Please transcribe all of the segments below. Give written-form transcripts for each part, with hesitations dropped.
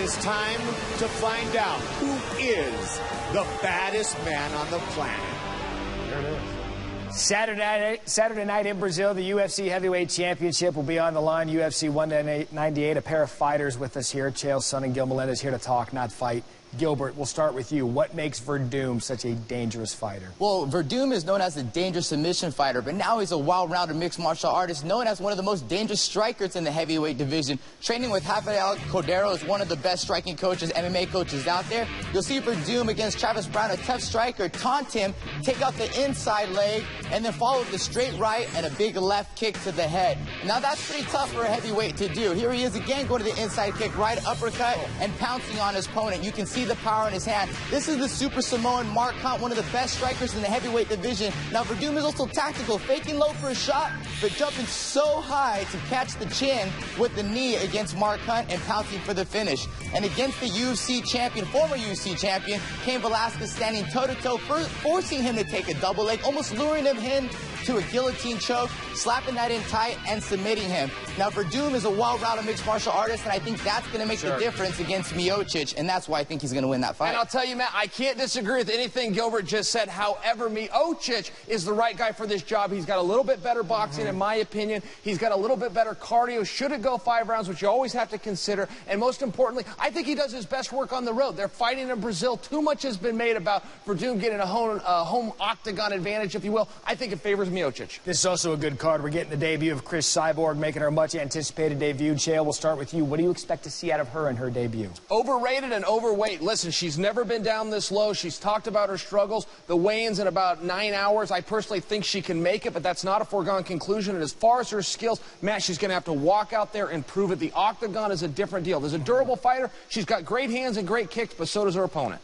is time to find out who is the baddest man on the planet. There it is. Saturday night in Brazil, the UFC Heavyweight Championship will be on the line. UFC 198, a pair of fighters with us here. Chael, Sonnen, Gil Melendez here to talk, not fight. Gilbert, we'll start with you. What makes Werdum such a dangerous fighter? Well, Werdum is known as a dangerous submission fighter, but now he's a well-rounded mixed martial artist known as one of the most dangerous strikers in the heavyweight division. Training with Rafael Cordeiro is one of the best striking coaches, MMA coaches out there. You'll see Werdum against Travis Brown, a tough striker, taunt him, take out the inside leg, and then follow with the straight right and a big left kick to the head. Now, that's pretty tough for a heavyweight to do. Here he is again, going to the inside kick, right uppercut, and pouncing on his opponent. You can see the power in his hand. This is the Super Samoan Mark Hunt, one of the best strikers in the heavyweight division. Now, Werdum is also tactical, faking low for a shot, but jumping so high to catch the chin with the knee against Mark Hunt and pouncing for the finish. And against the UFC champion, former UFC champion, Cain Velasquez standing toe-to-toe, forcing him to take a double leg, almost luring him in to a guillotine choke, slapping that in tight and submitting him. Now, Werdum is a well-rounded mixed martial artist, and I think that's going to make the difference against Miocic, and that's why I think he's going to win that fight. And I'll tell you, Matt, I can't disagree with anything Gilbert just said. However, Miocic is the right guy for this job. He's got a little bit better boxing, in my opinion. He's got a little bit better cardio. Should it go 5 rounds, which you always have to consider. And most importantly, I think he does his best work on the road. They're fighting in Brazil. Too much has been made about Werdum getting a home octagon advantage, if you will. I think it favors Miocic. This is also a good card. We're getting the debut of Cris Cyborg, making her much-anticipated debut. Chael, we'll start with you. What do you expect to see out of her in her debut? Overrated and overweight. Listen, she's never been down this low. She's talked about her struggles. The weigh-in's in about 9 hours. I personally think she can make it, but that's not a foregone conclusion. And as far as her skills, Matt, she's going to have to walk out there and prove it. The octagon is a different deal. There's a durable fighter. She's got great hands and great kicks, but so does her opponent.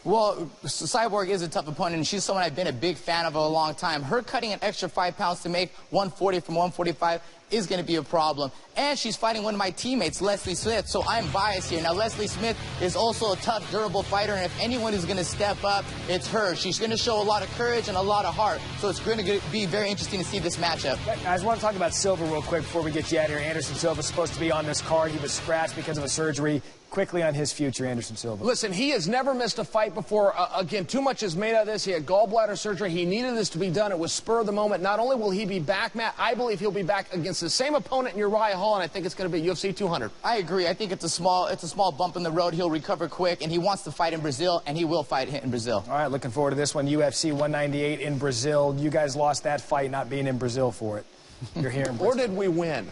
Well, Cyborg is a tough opponent, and she's someone I've been a big fan of a long time. Her cutting an extra 5 pounds to make 140 from 145 is going to be a problem. And she's fighting one of my teammates, Leslie Smith, so I'm biased here. Now, Leslie Smith is also a tough, durable fighter, and if anyone is going to step up, it's her. She's going to show a lot of courage and a lot of heart, so it's going to be very interesting to see this matchup. I just want to talk about Silva real quick before we get you out of here. Anderson Silva's supposed to be on this card. He was scratched because of a surgery. Quickly on his future, Anderson Silva. Listen, he has never missed a fight before. Again, too much is made out of this. He had gallbladder surgery. He needed this to be done. It was spur of the moment. Not only will he be back, Matt, I believe he'll be back against the same opponent in Uriah Hall, and I think it's going to be UFC 200. I agree. I think it's a small bump in the road. He'll recover quick, and he wants to fight in Brazil, and he will fight in Brazil. All right, looking forward to this one. UFC 198 in Brazil. You guys lost that fight not being in Brazil for it. You're here in Brazil. Or did we win?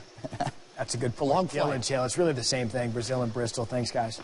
That's a good point. Gil and Chael. It's really the same thing, Brazil and Bristol. Thanks, guys.